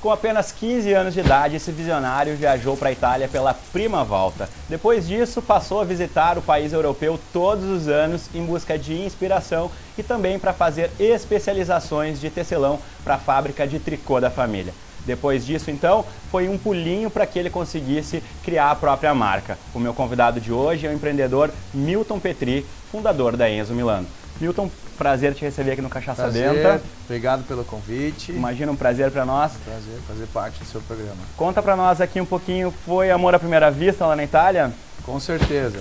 Com apenas 15 anos de idade, esse visionário viajou para a Itália pela prima volta. Depois disso, passou a visitar o país europeu todos os anos em busca de inspiração e também para fazer especializações de tecelão para a fábrica de tricô da família. Depois disso, então, foi um pulinho para que ele conseguisse criar a própria marca. O meu convidado de hoje é o empreendedor Milton Petri, fundador da Enzo Milano. Milton, prazer te receber aqui no Cachaça Benta. Obrigado pelo convite. Imagina, um prazer para nós. Prazer fazer parte do seu programa. Conta para nós aqui um pouquinho, foi amor à primeira vista lá na Itália? Com certeza.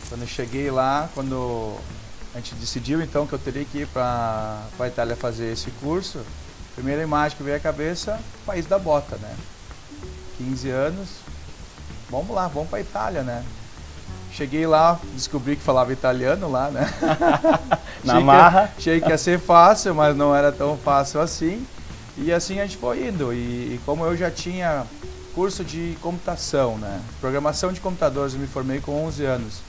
Quando eu cheguei lá, quando a gente decidiu então que eu teria que ir para a Itália fazer esse curso, a primeira imagem que veio à cabeça, o país da bota, né? 15 anos, vamos lá, vamos para a Itália, né? Cheguei lá, descobri que falava italiano lá, né? Na marra. Achei que ia ser fácil, mas não era tão fácil assim. E assim a gente foi indo. E como eu já tinha curso de computação, né? Programação de computadores, eu me formei com 11 anos.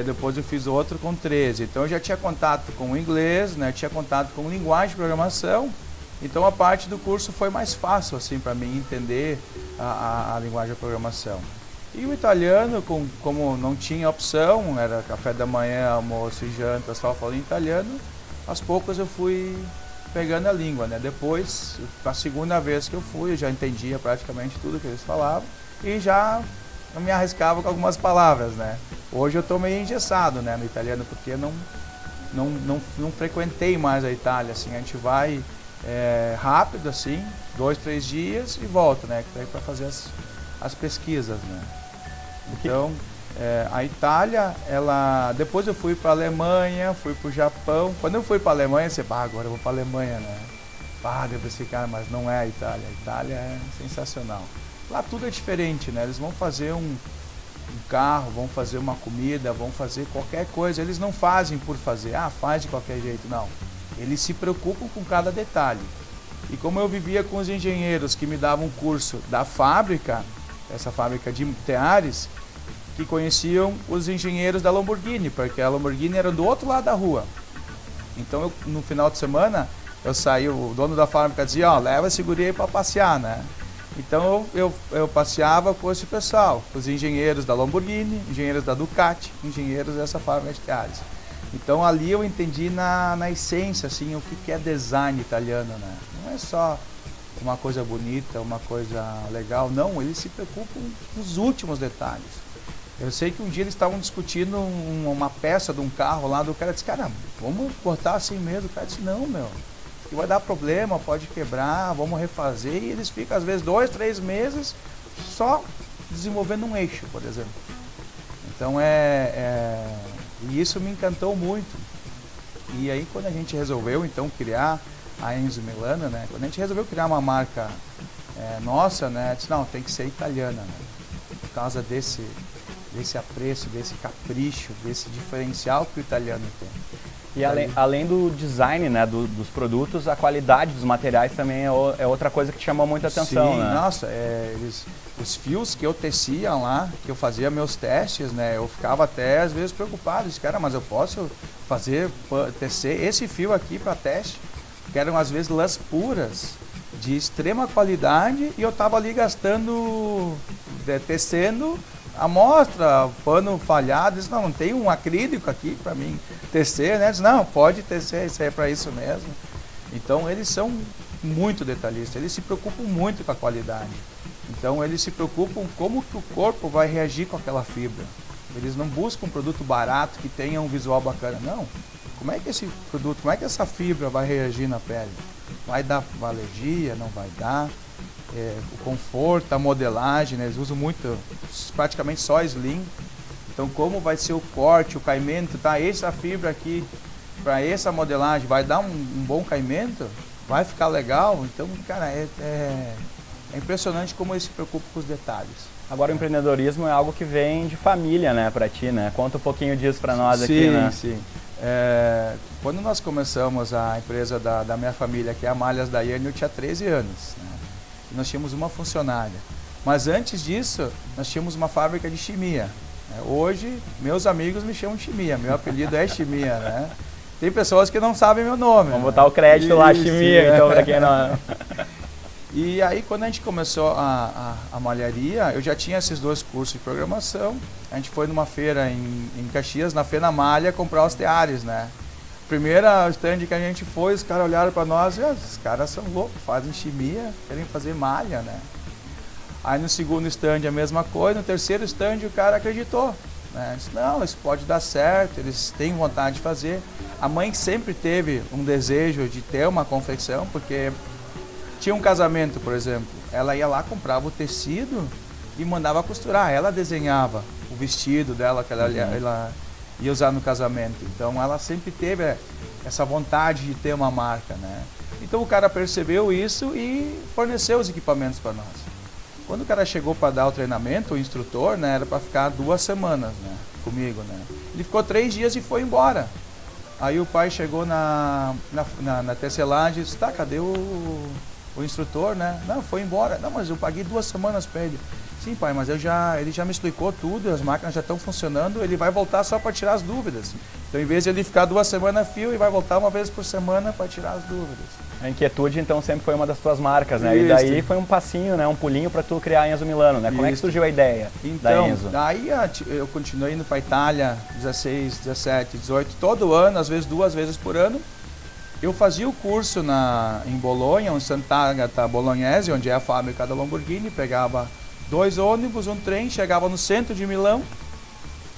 Depois eu fiz outro com 13. Então eu já tinha contato com o inglês, né? Tinha contato com linguagem de programação. Então a parte do curso foi mais fácil assim para mim entender a linguagem de programação. E o italiano, como não tinha opção, era café da manhã, almoço e janta, só falando italiano, aos poucos eu fui pegando a língua, né? Depois, a segunda vez que eu fui, eu já entendia praticamente tudo que eles falavam e já não me arriscava com algumas palavras, né? Hoje eu estou meio engessado, né, no italiano, porque não frequentei mais a Itália, assim, a gente vai rápido, assim, 2, 3 dias e volta, né? Para fazer as pesquisas, né? Então, a Itália, depois eu fui para a Alemanha, fui para o Japão. Quando eu fui para a Alemanha, você, agora eu vou para a Alemanha, né? Eu pensei, cara, mas não é a Itália. A Itália é sensacional. Lá tudo é diferente, né? Eles vão fazer um carro, vão fazer uma comida, vão fazer qualquer coisa. Eles não fazem por fazer, faz de qualquer jeito, não. Eles se preocupam com cada detalhe. E como eu vivia com os engenheiros que me davam curso da fábrica, essa fábrica de teares, que conheciam os engenheiros da Lamborghini, porque a Lamborghini era do outro lado da rua. Então, no final de semana, eu saí, o dono da fábrica dizia, leva esse guri aí para passear, né? Então, eu passeava com esse pessoal, os engenheiros da Lamborghini, engenheiros da Ducati, engenheiros dessa fábrica de teares. Então, ali eu entendi na essência, assim, o que é design italiano, né? Não é só uma coisa bonita, uma coisa legal. Não, eles se preocupam nos últimos detalhes. Eu sei que um dia eles estavam discutindo uma peça de um carro lá, do cara disse, cara, vamos cortar assim mesmo. O cara disse, não, meu, que vai dar problema, pode quebrar, vamos refazer. E eles ficam, às vezes, 2, 3 meses só desenvolvendo um eixo, por exemplo. Então, e isso me encantou muito. E aí, quando a gente resolveu, então, criar a Enzo Milano, né? Quando a gente resolveu criar uma marca nossa, né? Disse, não, tem que ser italiana, né? Por causa desse apreço, desse capricho, desse diferencial que o italiano tem. E além do design, né, dos produtos, a qualidade dos materiais também é outra coisa que chamou muita atenção. Sim, né? Nossa, os fios que eu tecia lá, que eu fazia meus testes, né? Eu ficava até às vezes preocupado, disse, cara, mas eu posso tecer esse fio aqui para teste? Que eram às vezes lãs puras, de extrema qualidade, e eu estava ali gastando, tecendo amostra, pano falhado. Disse, não tem um acrílico aqui para mim tecer, né? Disse, não, pode tecer, isso é para isso mesmo. Então eles são muito detalhistas, eles se preocupam muito com a qualidade. Então eles se preocupam como que o corpo vai reagir com aquela fibra. Eles não buscam um produto barato que tenha um visual bacana, não. Como é que esse produto, como é que essa fibra vai reagir na pele? Vai dar alergia, não vai dar? O conforto, a modelagem, né? Eles usam muito, praticamente só slim. Então, como vai ser o corte, o caimento, tá? Essa fibra aqui, para essa modelagem, vai dar um bom caimento? Vai ficar legal? Então, cara, é impressionante como eles se preocupam com os detalhes. Agora, o empreendedorismo é algo que vem de família, né, para ti, né? Conta um pouquinho disso para nós aqui, né? Sim. Quando nós começamos a empresa da minha família, que é a Malhas Daiane, eu tinha 13 anos. Né? E nós tínhamos uma funcionária. Mas antes disso, nós tínhamos uma fábrica de chimia. Hoje, meus amigos me chamam de Chimia. Meu apelido é Chimia, né? Tem pessoas que não sabem meu nome. Vamos botar o crédito lá, Chimia, então, para quem não... E aí, quando a gente começou a malharia, eu já tinha esses 2 cursos de programação. A gente foi numa feira em Caxias, na Feira Malha, comprar os teares, né? Primeira stand que a gente foi, os caras olharam para nós e os caras são loucos, fazem chimia, querem fazer malha, né? Aí no segundo stand a mesma coisa, no terceiro stand o cara acreditou, né? Disse, não, isso pode dar certo, eles têm vontade de fazer. A mãe sempre teve um desejo de ter uma confecção, porque tinha um casamento, por exemplo, ela ia lá, comprava o tecido e mandava costurar. Ela desenhava o vestido dela que ela ia usar no casamento. Então ela sempre teve essa vontade de ter uma marca, né? Então o cara percebeu isso e forneceu os equipamentos para nós. Quando o cara chegou para dar o treinamento, o instrutor, né, era para ficar 2 semanas, né, comigo, né? Ele ficou 3 dias e foi embora. Aí o pai chegou na tecelagem e disse, tá, cadê o instrutor, né? Não, foi embora. Não, mas eu paguei 2 semanas para ele. Sim, pai, mas ele já me explicou tudo, as máquinas já estão funcionando, ele vai voltar só para tirar as dúvidas. Então, em vez de ele ficar 2 semanas fio, ele vai voltar uma vez por semana para tirar as dúvidas. A Inquietude, então, sempre foi uma das tuas marcas, né? Isso. E daí foi um passinho, né? Um pulinho para tu criar a Enzo Milano, né? Como é que surgiu a ideia da Enzo? Aí eu continuei indo para a Itália, 16, 17, 18, todo ano, às vezes 2 vezes por ano. Eu fazia o curso em Bolonha, em Sant'Agata Bolognese, onde é a fábrica da Lamborghini, pegava 2 ônibus, um trem, chegava no centro de Milão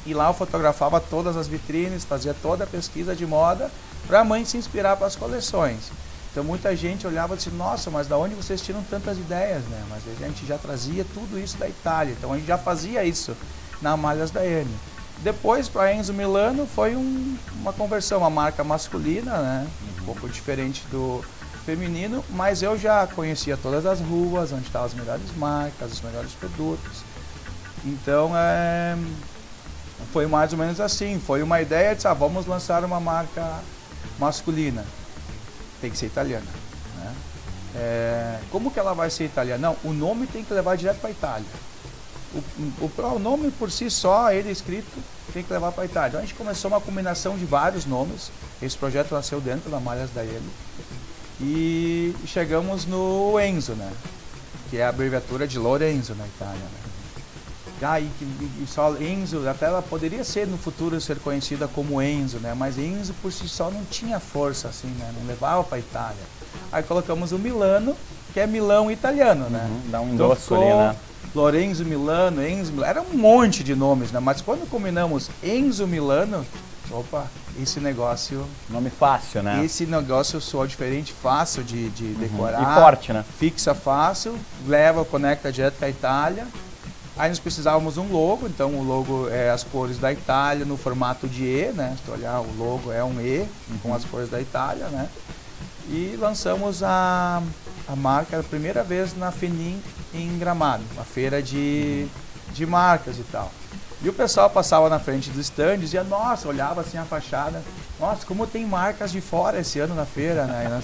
e lá eu fotografava todas as vitrines, fazia toda a pesquisa de moda para a mãe se inspirar para as coleções. Então muita gente olhava e disse, nossa, mas da onde vocês tiram tantas ideias, né? Mas a gente já trazia tudo isso da Itália, então a gente já fazia isso na Malhas da Erne. Depois, para Enzo Milano, foi uma conversão, uma marca masculina, né? Um pouco diferente do feminino, mas eu já conhecia todas as ruas, onde estavam as melhores marcas, os melhores produtos. Então, foi mais ou menos assim, foi uma ideia de, vamos lançar uma marca masculina. Tem que ser italiana, né? Como que ela vai ser italiana? Não, o nome tem que levar direto para a Itália. O nome por si só, ele escrito, tem que levar para a Itália. Então a gente começou uma combinação de vários nomes. Esse projeto nasceu dentro da Malhas da Erne. E chegamos no Enzo, né? Que é a abreviatura de Lorenzo na Itália, né? E só Enzo, até ela poderia ser no futuro ser conhecida como Enzo, né? Mas Enzo por si só não tinha força assim, né? Não levava para a Itália. Aí colocamos o Milano, que é Milão italiano, né? Dá um endosso ali, né? Lorenzo Milano, Enzo Milano, era um monte de nomes, né? Mas quando combinamos Enzo Milano, opa, esse negócio... Nome fácil, né? Esse negócio soa diferente, fácil de decorar. E forte, né? Fixa fácil, conecta direto com a Itália. Aí nós precisávamos um logo, então o logo é as cores da Itália no formato de E, né? Se tu olhar, o logo é um E com as cores da Itália, né? E lançamos a marca a primeira vez na Fenin em Gramado, uma feira de marcas e tal. E o pessoal passava na frente dos stands e dizia, nossa, olhava assim a fachada, nossa, como tem marcas de fora esse ano na feira, né?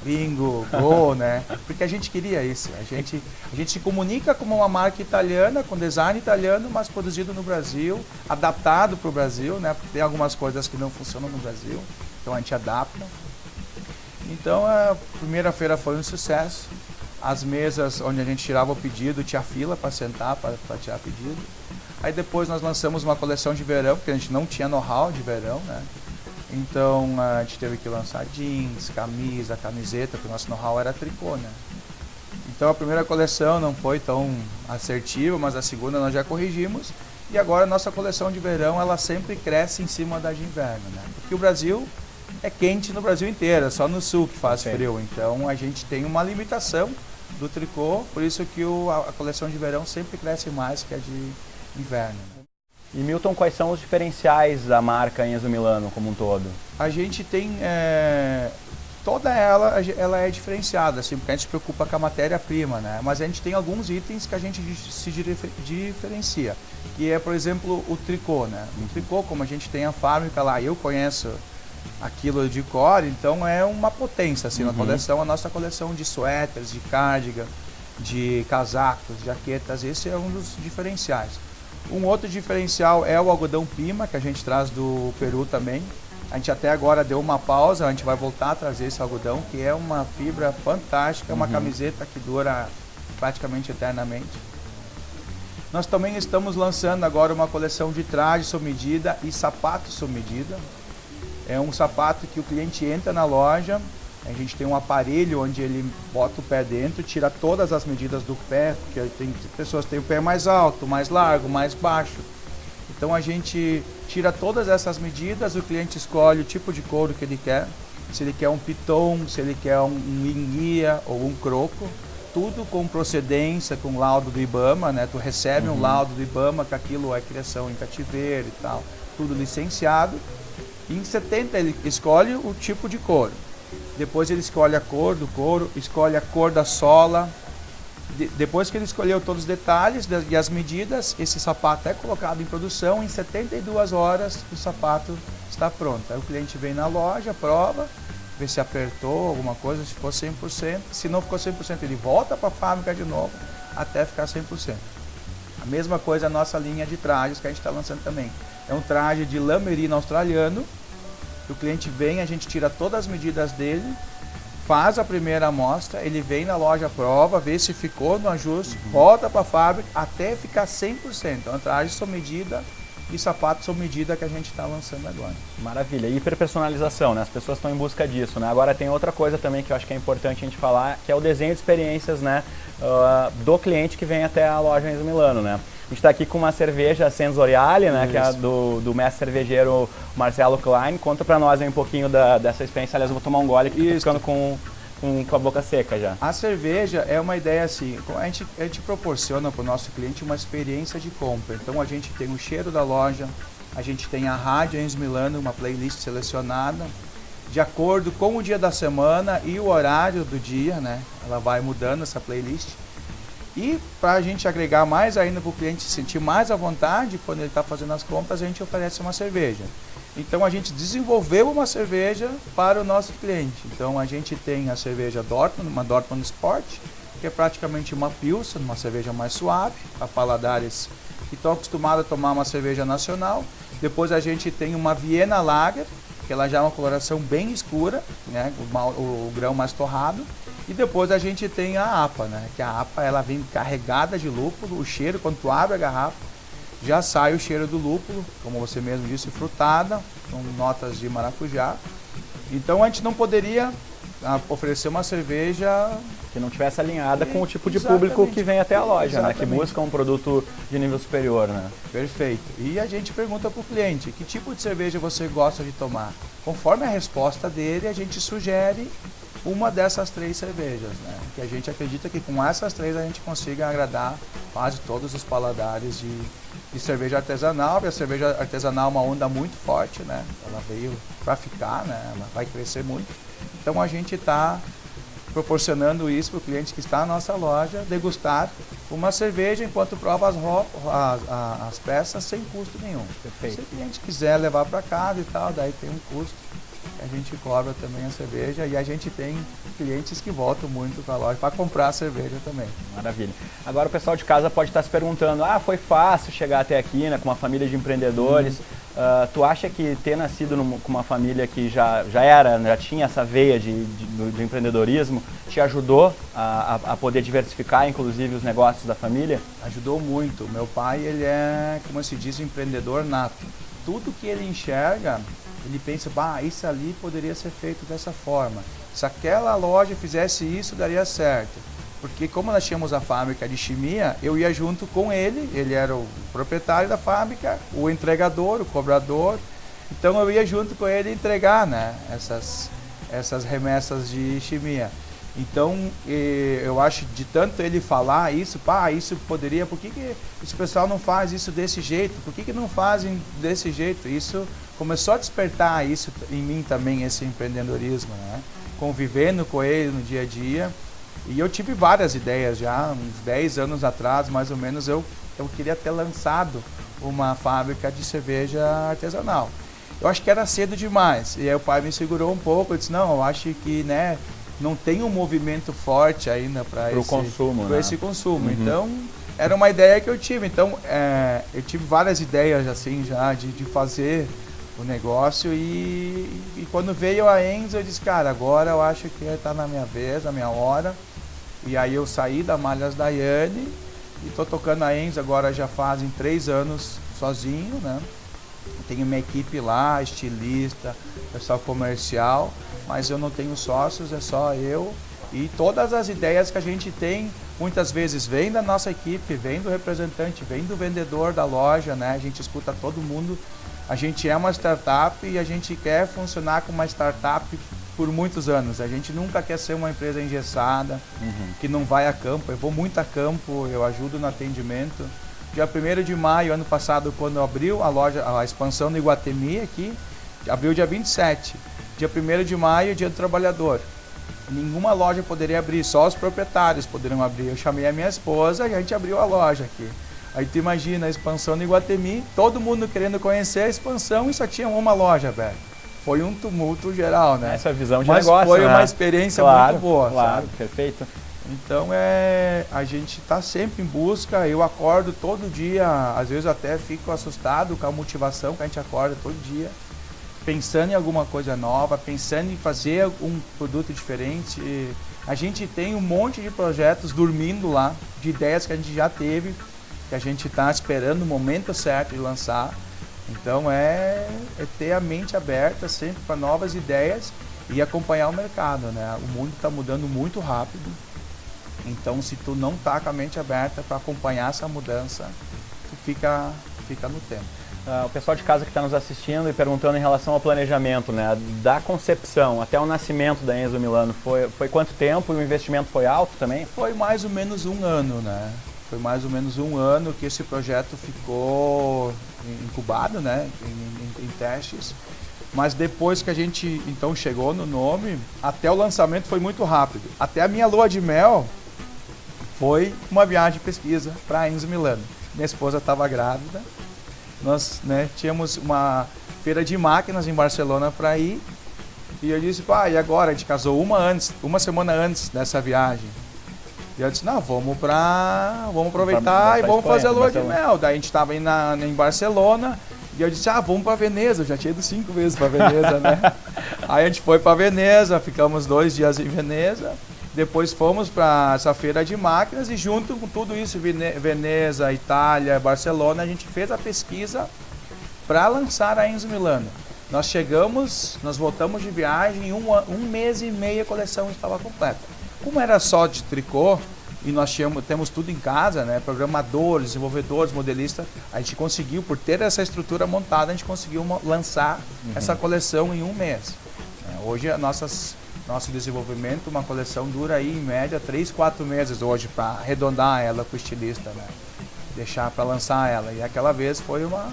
Bingo, Go, né? Porque a gente queria isso. A gente se comunica como uma marca italiana, com design italiano, mas produzido no Brasil, adaptado para o Brasil, né? Porque tem algumas coisas que não funcionam no Brasil, então a gente adapta. Então a primeira feira foi um sucesso. As mesas onde a gente tirava o pedido, tinha fila para sentar, para tirar pedido. Aí depois nós lançamos uma coleção de verão, porque a gente não tinha know-how de verão, né? Então a gente teve que lançar jeans, camisa, camiseta, porque o nosso know-how era tricô, né? Então a primeira coleção não foi tão assertiva, mas a segunda nós já corrigimos. E agora a nossa coleção de verão, ela sempre cresce em cima da de inverno, né? Porque o Brasil é quente no Brasil inteiro, é só no sul que faz frio. Então a gente tem uma limitação do tricô, por isso que a coleção de verão sempre cresce mais que a de inverno. E Milton, quais são os diferenciais da marca Enzo Milano como um todo? A gente tem, toda ela é diferenciada, assim, porque a gente se preocupa com a matéria-prima, né? Mas a gente tem alguns itens que a gente se diferencia, que é, por exemplo, o tricô, né? O tricô, como a gente tem a fábrica lá, eu conheço aquilo de cor, então é uma potência, assim, na coleção, a nossa coleção de suéteres, de cardigan, de casacos, jaquetas, esse é um dos diferenciais. Um outro diferencial é o algodão pima, que a gente traz do Peru também. A gente até agora deu uma pausa, a gente vai voltar a trazer esse algodão, que é uma fibra fantástica, uma camiseta que dura praticamente eternamente. Nós também estamos lançando agora uma coleção de trajes sob medida e sapatos sob medida. É um sapato que o cliente entra na loja, a gente tem um aparelho onde ele bota o pé dentro, tira todas as medidas do pé, porque tem pessoas que têm o pé mais alto, mais largo, mais baixo. Então a gente tira todas essas medidas, o cliente escolhe o tipo de couro que ele quer, se ele quer um piton, se ele quer um enguia ou um croco, tudo com procedência, com laudo do IBAMA, né? Tu recebe um laudo do IBAMA que aquilo é criação em cativeiro e tal, tudo licenciado. E em 70 ele escolhe o tipo de couro, depois ele escolhe a cor do couro, escolhe a cor da sola. Depois que ele escolheu todos os detalhes e as medidas, esse sapato é colocado em produção, em 72 horas o sapato está pronto. Aí o cliente vem na loja, prova, vê se apertou alguma coisa, se ficou 100%. Se não ficou 100%, ele volta para a fábrica de novo até ficar 100%. A mesma coisa a nossa linha de trajes que a gente está lançando também. É um traje de lã merino australiano, o cliente vem, a gente tira todas as medidas dele, faz a primeira amostra, ele vem na loja, prova, vê se ficou no ajuste, volta para a fábrica até ficar 100%. Então, traje sob medida e sapato sob medida que a gente está lançando agora. Maravilha. Hiperpersonalização, né? As pessoas estão em busca disso, né? Agora tem outra coisa também que eu acho que é importante a gente falar, que é o desenho de experiências, né? Do cliente que vem até a loja Enzo Milano, né? A gente está aqui com uma cerveja Sensoriale, né? Que é do mestre cervejeiro Marcelo Klein. Conta para nós aí um pouquinho dessa experiência. Aliás, eu vou tomar um gole que estou ficando com a boca seca já. A cerveja é uma ideia assim, a gente proporciona para o nosso cliente uma experiência de compra. Então a gente tem o cheiro da loja, a gente tem a rádio Enzo Milano, uma playlist selecionada, de acordo com o dia da semana e o horário do dia, né? Ela vai mudando essa playlist. E para a gente agregar mais ainda para o cliente se sentir mais à vontade, quando ele está fazendo as compras, a gente oferece uma cerveja. Então a gente desenvolveu uma cerveja para o nosso cliente. Então a gente tem a cerveja Dortmund, uma Dortmund Sport, que é praticamente uma Pilsen, uma cerveja mais suave, para paladares que estão acostumados a tomar uma cerveja nacional. Depois a gente tem uma Viena Lager, que ela já é uma coloração bem escura, né, o grão mais torrado. E depois a gente tem a APA, né, que a APA ela vem carregada de lúpulo, o cheiro quando tu abre a garrafa, já sai o cheiro do lúpulo, como você mesmo disse, frutada, com notas de maracujá. Então a gente não poderia oferecer uma cerveja que não tivesse alinhada com o tipo de público que vem até a loja, né? Que busca um produto de nível superior, né? Perfeito. E a gente pergunta para o cliente, que tipo de cerveja você gosta de tomar? Conforme a resposta dele, a gente sugere uma dessas 3 cervejas, né? Que a gente acredita que com essas 3 a gente consiga agradar quase todos os paladares de cerveja artesanal. E a cerveja artesanal é uma onda muito forte, né? Ela veio para ficar, né? Ela vai crescer muito. Então a gente está proporcionando isso para o cliente que está na nossa loja, degustar uma cerveja enquanto prova as peças sem custo nenhum. Perfeito. Se o cliente quiser levar para casa e tal, daí tem um custo. A gente cobra também a cerveja e a gente tem clientes que voltam muito para a loja para comprar a cerveja também. Maravilha. Agora o pessoal de casa pode estar se perguntando, foi fácil chegar até aqui, né, com uma família de empreendedores. Tu acha que ter nascido com uma família que já tinha essa veia do empreendedorismo, te ajudou a poder diversificar, inclusive, os negócios da família? Ajudou muito. Meu pai, ele é, como se diz, empreendedor nato. Tudo que ele enxerga, ele pensa, isso ali poderia ser feito dessa forma. Se aquela loja fizesse isso, daria certo. Porque como nós tínhamos a fábrica de chimia, eu ia junto com ele era o proprietário da fábrica, o entregador, o cobrador. Então eu ia junto com ele entregar, né, essas remessas de chimia. Então eu acho, de tanto ele falar isso, isso poderia, por que esse pessoal não faz isso desse jeito? Por que não fazem desse jeito? Isso começou a despertar isso em mim também, esse empreendedorismo, né? Convivendo com ele no dia a dia. E eu tive várias ideias já, uns 10 anos atrás, mais ou menos, eu queria ter lançado uma fábrica de cerveja artesanal. Eu acho que era cedo demais, e aí o pai me segurou um pouco, eu disse, não, eu acho que, né, não tem um movimento forte ainda para esse consumo. Então, era uma ideia que eu tive. Então, eu tive várias ideias assim já de fazer o negócio e quando veio a Enzo eu disse, cara, agora eu acho que está na minha vez, a minha hora. E aí eu saí da Malhas Daiane e estou tocando a Enzo agora já fazem 3 anos sozinho, né? Tenho minha equipe lá, estilista, pessoal comercial, mas eu não tenho sócios, é só eu. E todas as ideias que a gente tem, muitas vezes vem da nossa equipe, vem do representante, vem do vendedor da loja, né? A gente escuta todo mundo. A gente é uma startup e a gente quer funcionar como uma startup por muitos anos. A gente nunca quer ser uma empresa engessada, que não vai a campo. Eu vou muito a campo, eu ajudo no atendimento. Dia 1º de maio, ano passado, quando abriu a loja, a expansão no Iguatemi aqui, abriu dia 27. Dia 1º de maio, dia do trabalhador. Nenhuma loja poderia abrir, só os proprietários poderiam abrir. Eu chamei a minha esposa e a gente abriu a loja aqui. Aí tu imagina a expansão no Iguatemi, todo mundo querendo conhecer a expansão e só tinha uma loja aberta. Foi um tumulto geral, né? Essa visão de Mas negócio, foi né? uma experiência muito boa, claro, sabe? Perfeito. Então a gente está sempre em busca, eu acordo todo dia, às vezes até fico assustado com a motivação que a gente acorda todo dia, pensando em alguma coisa nova, pensando em fazer um produto diferente. A gente tem um monte de projetos dormindo lá, de ideias que a gente já teve, que a gente está esperando o momento certo de lançar. Então é ter a mente aberta sempre para novas ideias e acompanhar o mercado, né? O mundo está mudando muito rápido. Então, se tu não tá com a mente aberta para acompanhar essa mudança, tu fica no tempo. O pessoal de casa que está nos assistindo e perguntando em relação ao planejamento, né? Da concepção até o nascimento da Enzo Milano, foi quanto tempo e o investimento foi alto também? Foi mais ou menos 1 ano, né? Foi mais ou menos 1 ano que esse projeto ficou incubado, né? Em testes. Mas depois que a gente então chegou no nome, até o lançamento foi muito rápido. Até a minha lua de mel foi uma viagem de pesquisa para Enzo Milano. Minha esposa estava grávida, nós tínhamos uma feira de máquinas em Barcelona para ir, e eu disse, e agora? A gente casou uma semana antes dessa viagem. E eu disse, não, vamos aproveitar e vamos fazer a lua de mel. Daí a gente estava em Barcelona, e eu disse, vamos para Veneza. Eu já tinha ido 5 vezes para Veneza, né? Aí a gente foi para Veneza, ficamos 2 dias em Veneza. Depois fomos para essa feira de máquinas e junto com tudo isso, Veneza, Itália, Barcelona, a gente fez a pesquisa para lançar a Enzo Milano. Nós voltamos de viagem, em um mês e meio a coleção estava completa. Como era só de tricô e nós temos tudo em casa, né? Programadores, desenvolvedores, modelistas, a gente conseguiu, por ter essa estrutura montada, a gente conseguiu lançar essa coleção em 1 mês. Hoje nosso desenvolvimento, uma coleção dura aí em média 3, 4 meses hoje para arredondar ela com o estilista, né? Deixar para lançar ela. E aquela vez foi uma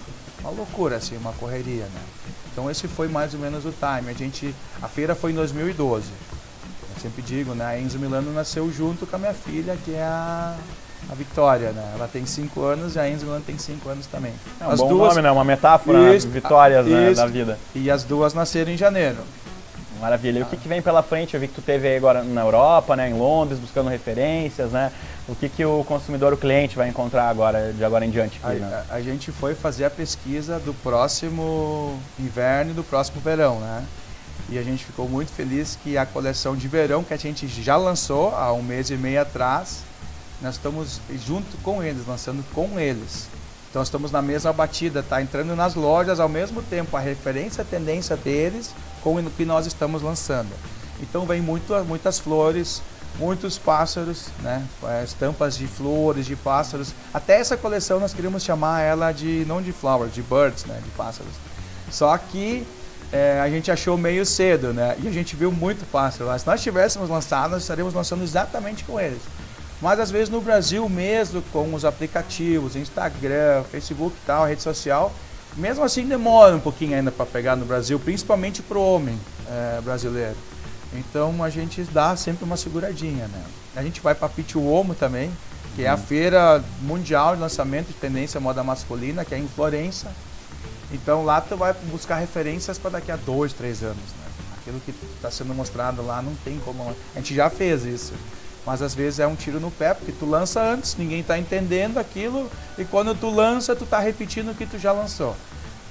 loucura, assim, uma correria, né? Então esse foi mais ou menos o time. A feira foi em 2012. Eu sempre digo, né? A Enzo Milano nasceu junto com a minha filha, que é a Vitória, né? Ela tem 5 anos e a Enzo Milano tem 5 anos também. É um bom nome, né? Uma metáfora, vitórias, né, da vida. E as duas nasceram em janeiro. Maravilha. E o que vem pela frente? Eu vi que tu teve aí agora na Europa, né, em Londres, buscando referências, né? O que o consumidor, o cliente vai encontrar agora, de agora em diante? Aqui, né? A gente foi fazer a pesquisa do próximo inverno e do próximo verão, né? E a gente ficou muito feliz que a coleção de verão que a gente já lançou há 1 mês e meio atrás, nós estamos junto com eles, lançando com eles. Então estamos na mesma batida, tá entrando nas lojas ao mesmo tempo a referência, a tendência deles com o que nós estamos lançando. Então vem muitas flores, muitos pássaros, né? Estampas de flores, de pássaros. Até essa coleção nós queríamos chamar ela não de flowers, de birds, né? De pássaros. Só que a gente achou meio cedo, né? E a gente viu muito pássaro lá. Se nós tivéssemos lançado, nós estaríamos lançando exatamente com eles. Mas às vezes no Brasil mesmo, com os aplicativos, Instagram, Facebook e tal, rede social, mesmo assim demora um pouquinho ainda para pegar no Brasil, principalmente para o homem brasileiro. Então a gente dá sempre uma seguradinha, né? A gente vai para Pitti Uomo também, que é a feira mundial de lançamento de tendência moda masculina, que é em Florença. Então lá tu vai buscar referências para daqui a 2, 3 anos, né? Aquilo que está sendo mostrado lá não tem como... A gente já fez isso. Mas às vezes é um tiro no pé, porque tu lança antes, ninguém está entendendo aquilo, e quando tu lança, tu está repetindo o que tu já lançou.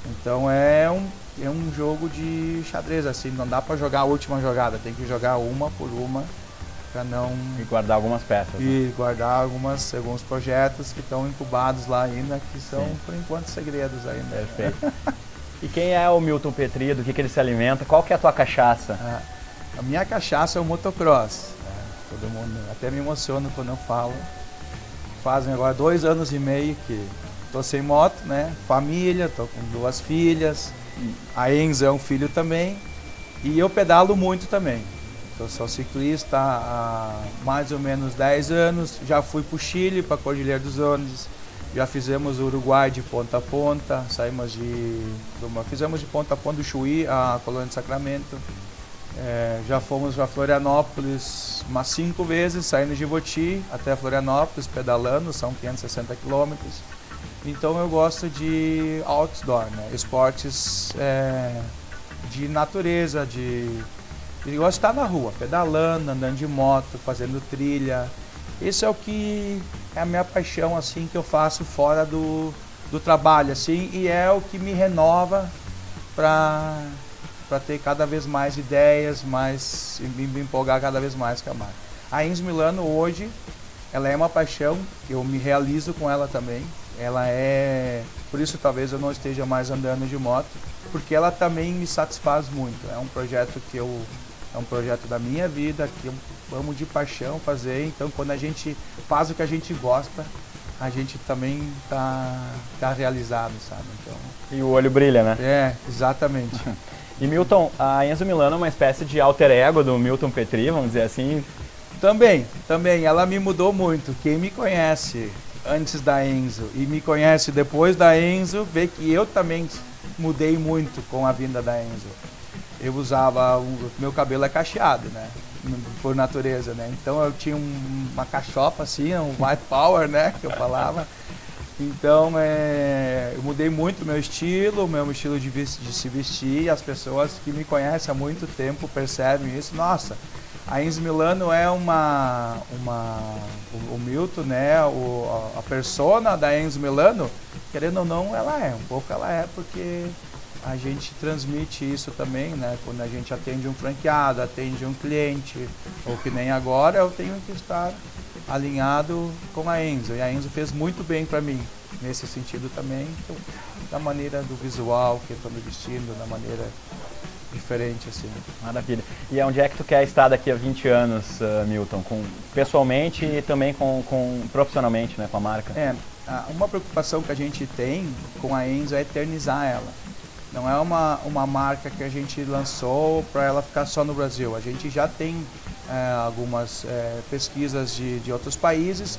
Então é um jogo de xadrez, assim, não dá para jogar a última jogada, tem que jogar uma por uma para não... E guardar algumas peças. E guardar alguns projetos que estão incubados lá ainda, que são, Sim, por enquanto, segredos ainda. Perfeito. E quem é o Milton Petri, do que ele se alimenta? Qual que é a tua cachaça? A minha cachaça é o motocross. Todo mundo, até me emociona quando eu falo. Fazem agora 2 anos e meio que estou sem moto, né? Família, estou com 2 filhas. A Enzo é um filho também. E eu pedalo muito também. Eu sou ciclista há mais ou menos 10 anos. Já fui para o Chile, para a Cordilheira dos Andes. Já fizemos o Uruguai de ponta a ponta. Fizemos de ponta a ponta do Chuí, a Colônia de Sacramento. Já fomos para Florianópolis umas 5 vezes, saindo de Voti até Florianópolis, pedalando, são 560 quilômetros. Então eu gosto de outdoor, né? Esportes de natureza, eu gosto de estar na rua, pedalando, andando de moto, fazendo trilha. Esse é o que é a minha paixão, assim, que eu faço fora do trabalho, assim, e é o que me renova para ter cada vez mais ideias, e me empolgar cada vez mais com a marca. A Enzo Milano hoje, ela é uma paixão, eu me realizo com ela também. Por isso talvez eu não esteja mais andando de moto, porque ela também me satisfaz muito. É um projeto da minha vida, que eu amo de paixão fazer. Então quando a gente faz o que a gente gosta, a gente também tá realizado, sabe? Então, e o olho brilha, né? Exatamente. E Milton, a Enzo Milano é uma espécie de alter ego do Milton Petri, vamos dizer assim? Também. Ela me mudou muito. Quem me conhece antes da Enzo e me conhece depois da Enzo, vê que eu também mudei muito com a vinda da Enzo. Eu meu cabelo é cacheado, né? Por natureza, né? Então eu tinha uma cachopa assim, um white power, né? Que eu falava. Então eu mudei muito o meu estilo de se vestir. As pessoas que me conhecem há muito tempo percebem isso. Nossa, a Enzo Milano é o Milton, né? A persona da Enzo Milano, querendo ou não, ela é porque a gente transmite isso também, né? Quando a gente atende um franqueado, atende um cliente, ou que nem agora, eu tenho que estar alinhado com a Enzo. E a Enzo fez muito bem para mim, nesse sentido também, da maneira do visual que eu estou me vestindo, da maneira diferente, assim. Maravilha. E onde é que tu quer estar daqui a 20 anos, Milton? Pessoalmente e também profissionalmente, né, com a marca? Uma preocupação que a gente tem com a Enzo é eternizar ela. Não é uma marca que a gente lançou para ela ficar só no Brasil. A gente já tem algumas pesquisas de outros países,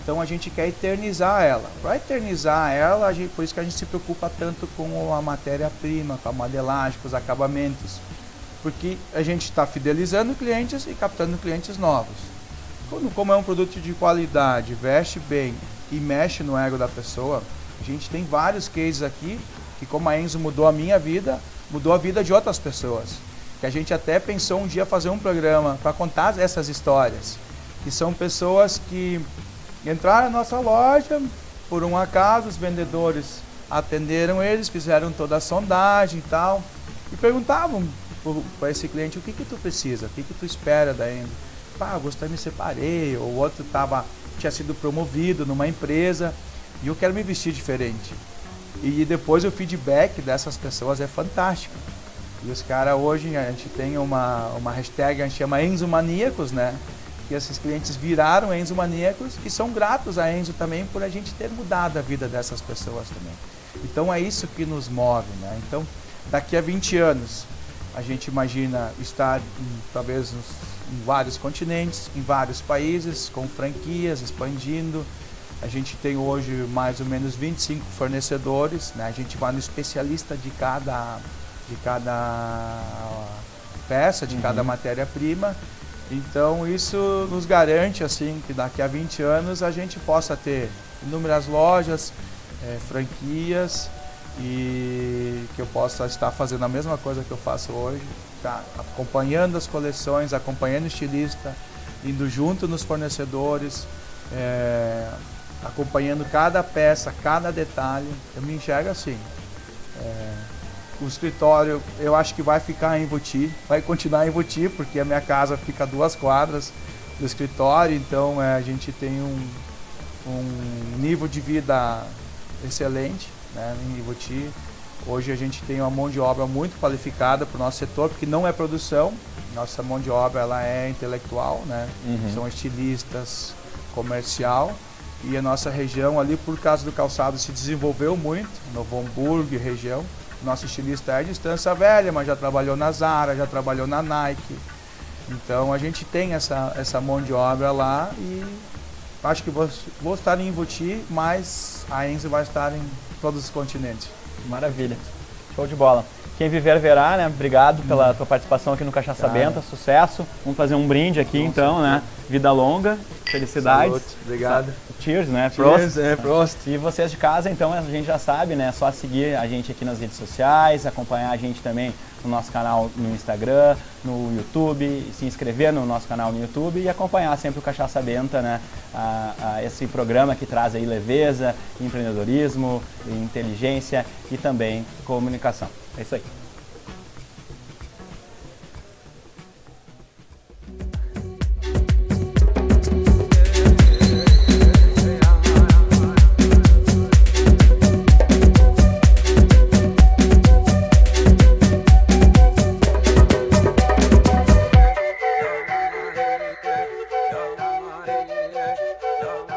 então a gente quer eternizar ela. Para eternizar ela, por isso que a gente se preocupa tanto com a matéria-prima, com a modelagem, com os acabamentos. Porque a gente está fidelizando clientes e captando clientes novos. Como é um produto de qualidade, veste bem e mexe no ego da pessoa, a gente tem vários cases aqui que, como a Enzo mudou a minha vida, mudou a vida de outras pessoas. Que a gente até pensou um dia fazer um programa para contar essas histórias. Que são pessoas que entraram na nossa loja, por um acaso, os vendedores atenderam eles, fizeram toda a sondagem e tal, e perguntavam para esse cliente: o que tu precisa, o que tu espera da Enzo? Eu gostei, me separei, ou o outro tinha sido promovido numa empresa e eu quero me vestir diferente. E depois o feedback dessas pessoas é fantástico. E os caras hoje, a gente tem uma hashtag, a gente chama Enzo Maníacos, né? Que esses clientes viraram Enzo Maníacos e são gratos a Enzo também por a gente ter mudado a vida dessas pessoas também. Então é isso que nos move, né? Então daqui a 20 anos a gente imagina estar talvez em vários continentes, em vários países, com franquias, expandindo. A gente tem hoje mais ou menos 25 fornecedores, né? A gente vai no especialista de cada peça, de cada matéria-prima. Então isso nos garante assim que daqui a 20 anos a gente possa ter inúmeras lojas, franquias, e que eu possa estar fazendo a mesma coisa que eu faço hoje, acompanhando as coleções, acompanhando o estilista, indo junto nos fornecedores, acompanhando cada peça, cada detalhe. Eu me enxergo assim. O escritório eu acho que vai ficar em Ivoti, vai continuar em Ivoti, porque a minha casa fica a 2 quadras do escritório, então a gente tem um nível de vida excelente, né, em Ivoti. Hoje a gente tem uma mão de obra muito qualificada para o nosso setor, porque não é produção, nossa mão de obra ela é intelectual, né? São estilistas, comercial, e a nossa região ali, por causa do calçado, se desenvolveu muito, Novo Hamburgo, região. Nosso estilista é de Estância Velha, mas já trabalhou na Zara, já trabalhou na Nike. Então a gente tem essa mão de obra lá e acho que vou estar em Ivoti, mas a Enzo vai estar em todos os continentes. Maravilha, show de bola. Quem viver verá, né? Obrigado pela tua participação aqui no Cachaça Benta, sucesso. Vamos fazer um brinde aqui então, né? Vida longa, felicidades. Salute. Obrigado. Cheers, né? Cheers, Prost. E vocês de casa, então, a gente já sabe, né? É só seguir a gente aqui nas redes sociais, acompanhar a gente também no nosso canal no Instagram, no YouTube, se inscrever no nosso canal no YouTube e acompanhar sempre o Cachaça Benta, né? Esse programa que traz aí leveza, empreendedorismo, inteligência e também comunicação. É isso aí. Yeah.